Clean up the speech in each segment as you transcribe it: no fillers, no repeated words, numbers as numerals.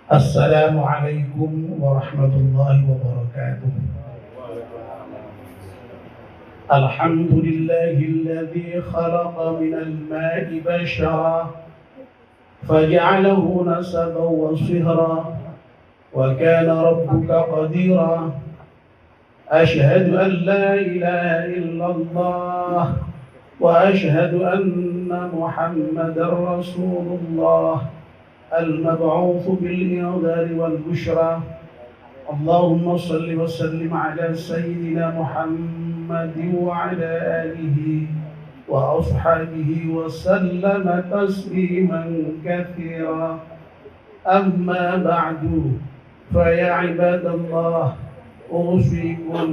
السلام عليكم ورحمة الله وبركاته. الحمد لله الذي خلق من الماء بشرا فجعله نسبا وصهرا وكان ربك قديرا. أشهد أن لا إله إلا الله وأشهد أن محمدا رسول الله المبعوث بالإنذار والبشرى. اللهم صل وسلم على سيدنا محمد وعلى آله وأصحابه وسلم تسليما كثيرا. أما بعد، فيا عباد الله، أوصيكم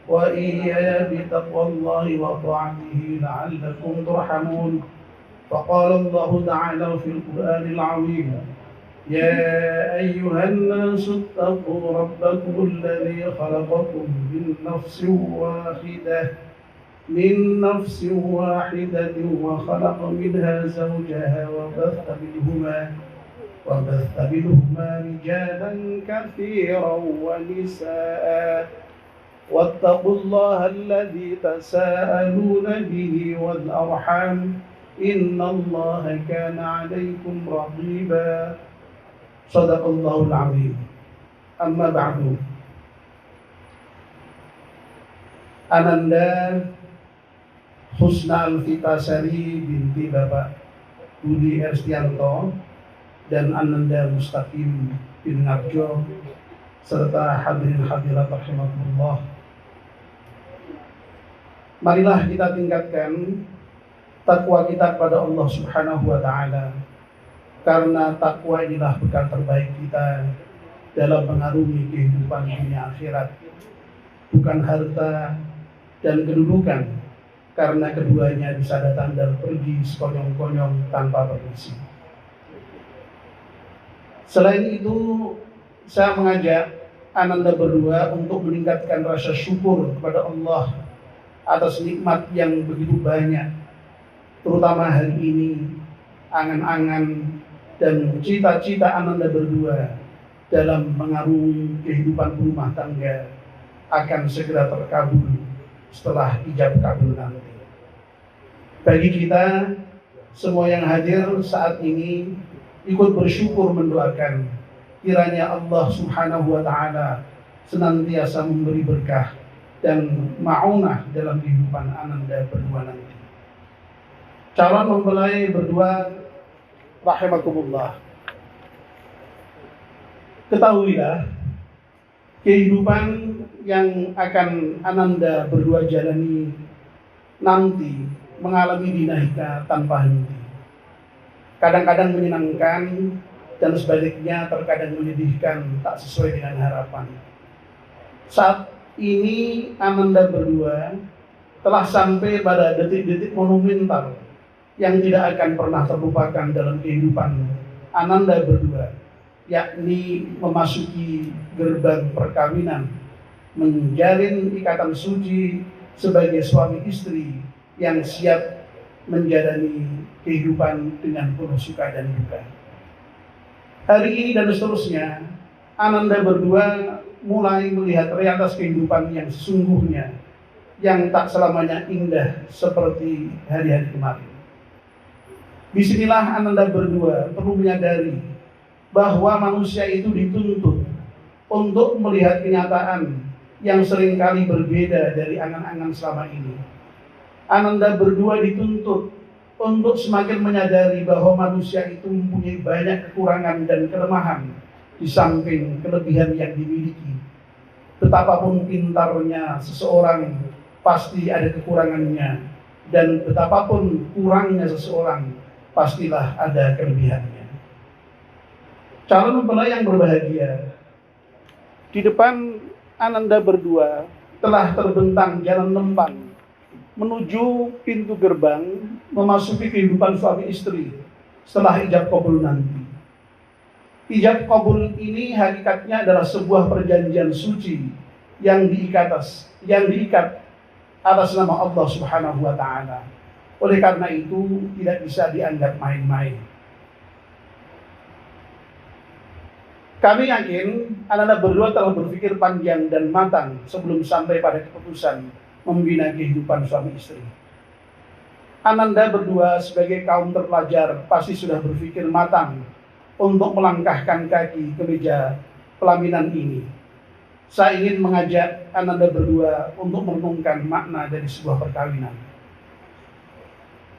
وإياي بتقوى الله وطاعته لعلكم ترحمون. فقال الله تعالى في القرآن العظيم: يا أيها الناس اتقوا ربكم الذي خلقكم من نفس واحدة وخلق منها زوجها وبث منهما رجالا كثيرا ونساء. واتقوا الله الذي تساءلون به والأرحام إن الله كان عليكم رقيبا. صدق الله العظيم. أما بعد. Ananda Husna Alfitasari binti Bapak Budi Erstianto dan Ananda Mustaqim bin Narjo serta hadirin hadirat rahimakumullah. Marilah kita tingkatkan takwa kita kepada Allah Subhanahu wa Ta'ala, karena takwa inilah bekal terbaik kita dalam mengarungi kehidupan dunia akhirat, bukan harta dan kedudukan, karena keduanya bisa datang dan pergi sekonyong-konyong tanpa permisi. Selain itu, saya mengajak Ananda berdua untuk meningkatkan rasa syukur kepada Allah atas nikmat yang begitu banyak, terutama hari ini angan-angan dan cita-cita Ananda berdua dalam mengarungi kehidupan rumah tangga akan segera terkabul setelah ijab kabul nanti. Bagi kita semua yang hadir saat ini, ikut bersyukur mendoakan kiranya Allah Subhanahu wa Ta'ala senantiasa memberi berkah dan ma'unah dalam kehidupan Ananda berdua nanti. Calon mempelai berdua rahimakumullah, ketahuilah kehidupan yang akan Ananda berdua jalani nanti mengalami dinamika tanpa henti. Kadang-kadang menyenangkan dan sebaliknya terkadang menyedihkan, tak sesuai dengan harapan. Saat ini Ananda berdua telah sampai pada detik-detik monumental yang tidak akan pernah terlupakan dalam kehidupan Ananda berdua, yakni memasuki gerbang perkawinan, menjalin ikatan suci sebagai suami istri yang siap menjalani kehidupan dengan penuh suka dan duka. Hari ini dan seterusnya, Ananda berdua mulai melihat realitas kehidupan yang sesungguhnya, yang tak selamanya indah seperti hari-hari kemarin. Disinilah Ananda berdua perlu menyadari bahwa manusia itu dituntut untuk melihat kenyataan yang seringkali berbeda dari angan-angan selama ini. Ananda berdua dituntut untuk semakin menyadari bahwa manusia itu mempunyai banyak kekurangan dan kelemahan di samping kelebihan yang dimiliki. Betapapun pintarnya seseorang, pasti ada kekurangannya, dan betapapun kurangnya seseorang, pastilah ada kelebihannya. Calon mempelai yang berbahagia, di depan Ananda berdua telah terbentang jalan lempang menuju pintu gerbang memasuki kehidupan suami istri setelah ijab kabul nanti. Ijab kabul ini hakikatnya adalah sebuah perjanjian suci yang diikat atas nama Allah Subhanahu wa Ta'ala. Oleh karena itu tidak bisa dianggap main-main. Kami yakin Anda berdua telah berpikir panjang dan matang sebelum sampai pada keputusan membina kehidupan suami istri. Ananda berdua sebagai kaum terpelajar pasti sudah berpikir matang untuk melangkahkan kaki ke meja pelaminan ini. Saya ingin mengajak Ananda berdua untuk merenungkan makna dari sebuah perkawinan.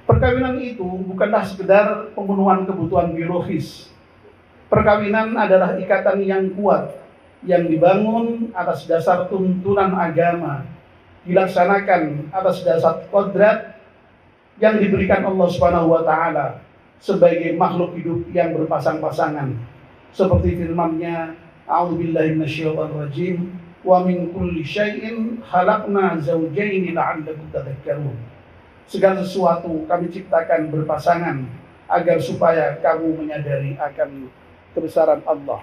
Perkawinan itu bukanlah sekedar pemenuhan kebutuhan biologis. Perkawinan adalah ikatan yang kuat, yang dibangun atas dasar tuntunan agama, dilaksanakan atas dasar kodrat yang diberikan Allah Subhanahu wa Ta'ala sebagai makhluk hidup yang berpasang-pasangan. Seperti firman-Nya, A'udzubillahi minasyaitonir rajim, wa min kulli syai'in khalaqna zawjaini la'allakum tadhakkarun. Segala sesuatu kami ciptakan berpasangan agar supaya kamu menyadari akan kebesaran Allah.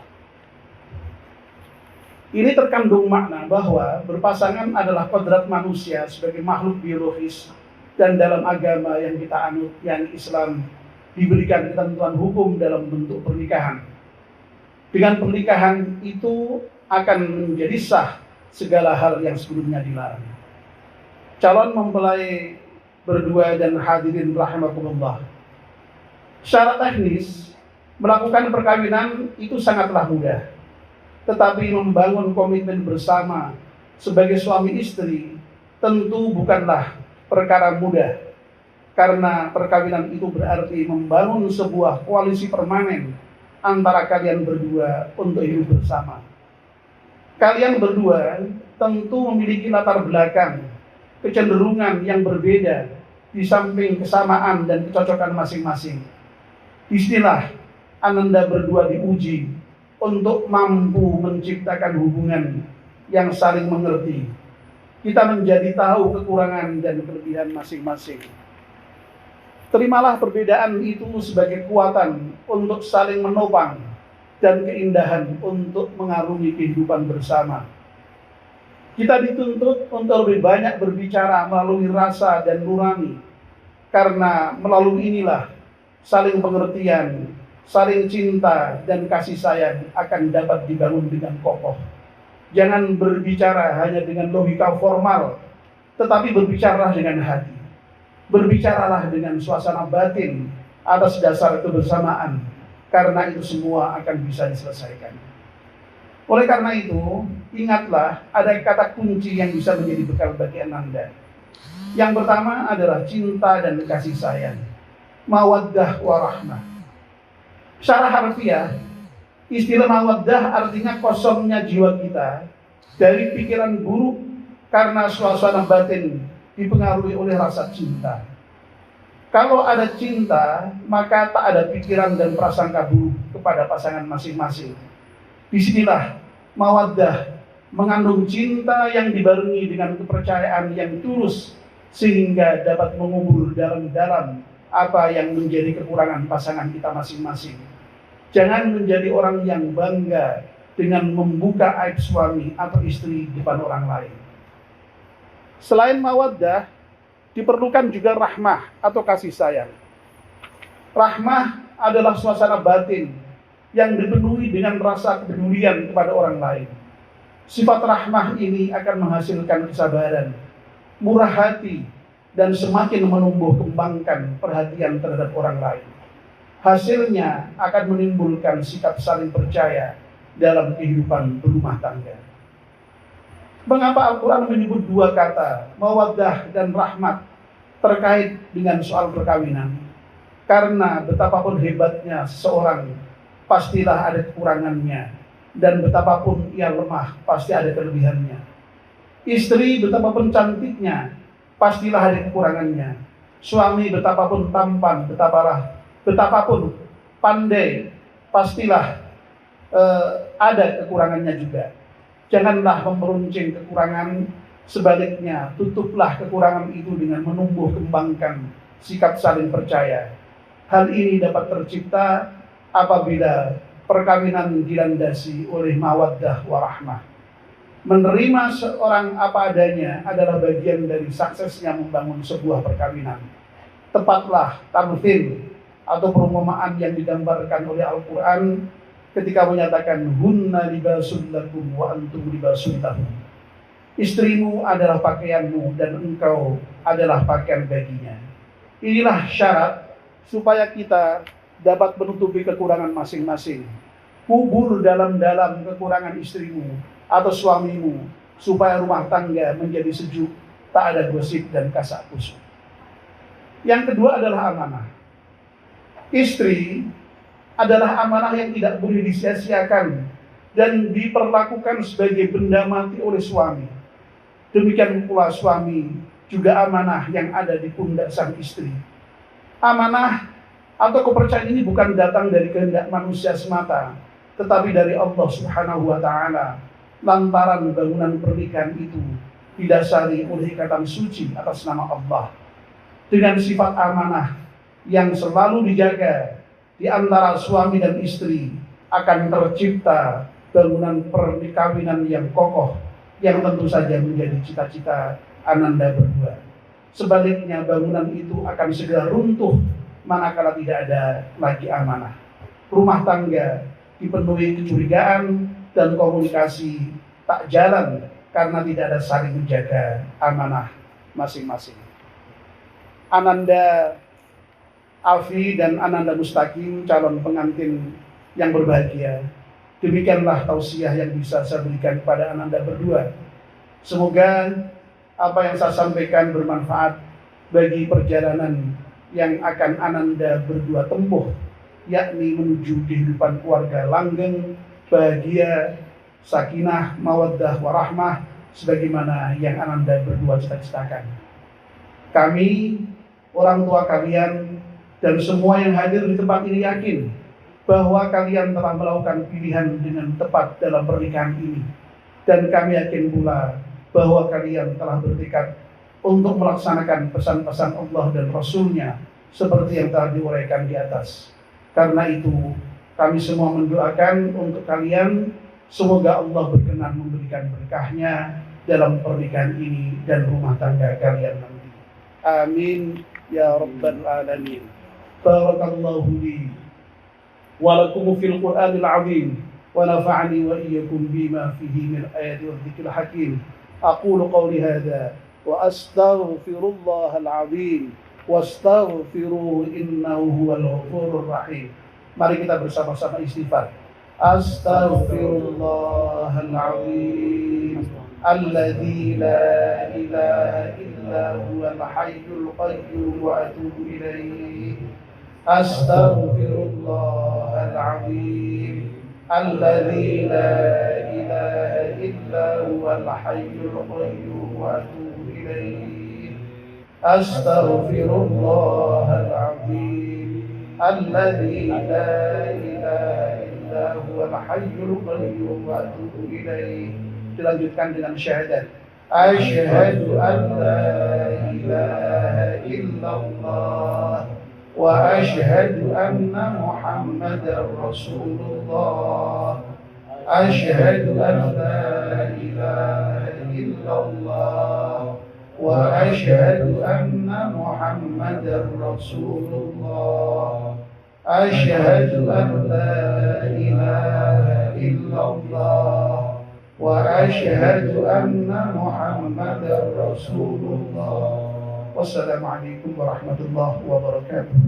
Ini terkandung makna bahwa berpasangan adalah kodrat manusia sebagai makhluk biologis, dan dalam agama yang kita anut, yang Islam, diberikan ketentuan hukum dalam bentuk pernikahan. Dengan pernikahan itu akan menjadi sah segala hal yang sebelumnya dilarang. Calon mempelai berdua dan hadirin rahimakumullah, secara teknis melakukan perkawinan itu sangatlah mudah, tetapi membangun komitmen bersama sebagai suami istri tentu bukanlah perkara mudah, karena perkawinan itu berarti membangun sebuah koalisi permanen antara kalian berdua untuk hidup bersama. Kalian berdua tentu memiliki latar belakang, kecenderungan yang berbeda, di samping kesamaan dan kecocokan masing-masing. Disinilah Ananda berdua diuji untuk mampu menciptakan hubungan yang saling mengerti. Kita menjadi tahu kekurangan dan kelebihan masing-masing. Terimalah perbedaan itu sebagai kekuatan untuk saling menopang dan keindahan untuk mengarungi kehidupan bersama. Kita dituntut untuk lebih banyak berbicara melalui rasa dan nurani, karena melalui inilah saling pengertian, saling cinta, dan kasih sayang akan dapat dibangun dengan kokoh. Jangan berbicara hanya dengan logika formal, tetapi berbicaralah dengan hati. Berbicaralah dengan suasana batin atas dasar kebersamaan, karena itu semua akan bisa diselesaikan. Oleh karena itu, ingatlah ada kata kunci yang bisa menjadi bekal bagi Ananda. Yang pertama adalah cinta dan kasih sayang, mawaddah warahmah. Secara harfiah, istilah mawaddah artinya kosongnya jiwa kita dari pikiran buruk karena suasana batin dipengaruhi oleh rasa cinta. Kalau ada cinta, maka tak ada pikiran dan prasangka buruk kepada pasangan masing-masing. Disinilah mawaddah mengandung cinta yang dibarengi dengan kepercayaan yang tulus, sehingga dapat mengubur dalam-dalam apa yang menjadi kekurangan pasangan kita masing-masing. Jangan menjadi orang yang bangga dengan membuka aib suami atau istri di depan orang lain. Selain mawaddah, diperlukan juga rahmah atau kasih sayang. Rahmah adalah suasana batin yang dipenuhi dengan rasa kepedulian kepada orang lain. Sifat rahmah ini akan menghasilkan kesabaran, murah hati, dan semakin menumbuh kembangkan perhatian terhadap orang lain. Hasilnya akan menimbulkan sikap saling percaya dalam kehidupan berumah tangga. Mengapa Al-Quran menyebut dua kata, mawaddah dan rahmat, terkait dengan soal perkawinan? Karena betapapun hebatnya seseorang, pastilah ada kekurangannya, dan betapapun ia lemah, pasti ada kelebihannya. Istri betapapun cantiknya, pastilah ada kekurangannya. Suami betapapun tampan, betapapun pandai, pastilah ada kekurangannya juga. Janganlah memperuncing kekurangan, sebaliknya tutuplah kekurangan itu dengan menumbuh kembangkan sikap saling percaya. Hal ini dapat tercipta apabila perkawinan dilandasi oleh mawaddah warahmah. Menerima seorang apa adanya adalah bagian dari suksesnya membangun sebuah perkawinan. Tepatlah tamthil atau perumpamaan yang digambarkan oleh Al-Quran ketika menyatakan hunna libasun lakum wa antum libasun lahum. Istrimu adalah pakaianmu dan engkau adalah pakaian baginya. Inilah syarat supaya kita dapat menutupi kekurangan masing-masing. Kubur dalam-dalam kekurangan istrimu atau suamimu supaya rumah tangga menjadi sejuk, tak ada gosip dan kasak kusuk. Yang kedua adalah amanah. Istri adalah amanah yang tidak boleh disia-siakan dan diperlakukan sebagai benda mati oleh suami. Demikian pula suami juga amanah yang ada di pundak sang istri. Amanah atau kepercayaan ini bukan datang dari kehendak manusia semata, tetapi dari Allah Subhanahu wa Ta'ala. Lantaran bangunan pernikahan itu didasari oleh ikatan suci atas nama Allah. Dengan sifat amanah yang selalu dijaga di antara suami dan istri, akan tercipta bangunan pernikahan yang kokoh, yang tentu saja menjadi cita-cita Ananda berdua. Sebaliknya bangunan itu akan segera runtuh manakala tidak ada lagi amanah. Rumah tangga dipenuhi kecurigaan dan komunikasi tak jalan karena tidak ada saling menjaga amanah masing-masing. Ananda Afi dan Ananda Mustaqim, calon pengantin yang berbahagia, demikianlah tausiah yang bisa saya berikan kepada Ananda berdua. Semoga apa yang saya sampaikan bermanfaat bagi perjalanan yang akan Ananda berdua tempuh, yakni menuju kehidupan keluarga langgeng, bahagia, sakinah, mawaddah, warahmah, sebagaimana yang Ananda berdua cita-citakan. Kami, orang tua kalian, dan semua yang hadir di tempat ini yakin bahwa kalian telah melakukan pilihan dengan tepat dalam pernikahan ini. Dan kami yakin pula bahwa kalian telah bertekad untuk melaksanakan pesan-pesan Allah dan Rasul-Nya seperti yang telah diuraikan di atas. Karena itu, kami semua mendoakan untuk kalian, semoga Allah berkenan memberikan berkahnya dalam pernikahan ini dan rumah tangga kalian nanti. Amin ya Rabbal Alamin. Barakallahu li wa lakum fil Qur'anil azim wa nafa'ani wa iyyakum bima fihi min ayati wa dzikril hakim. Aqulu qawli hadza wa astaghfirullahal azim wastaghfiruhu innahu huwal ghafurur rahim. Mari kita bersama-sama istighfar. Astaghfirullahal azim alladzi la ilaha illa huwal hayyul qayyum wa atubu ilaihi. Astaghfirullahal azim alladzi la ilaha illa huwal hayyul qayyum wa atubu ilaihi. Astaghfirullahal azim alladzi la ilaha illa huwal hayyul qayyum wa atubu ilaihi. Dilanjutkan dengan syahadat. Asyhadu an la ilaha illallah wa asyhadu anna Muhammadar Rasulullah. Asyhadu an la ilaha illallah wa asyhadu anna Muhammadar Rasulullah. Asyhadu an la ilaha illallah wa asyhadu anna Muhammadar Rasulullah. Wassalamualaikum warahmatullahi wabarakatuh.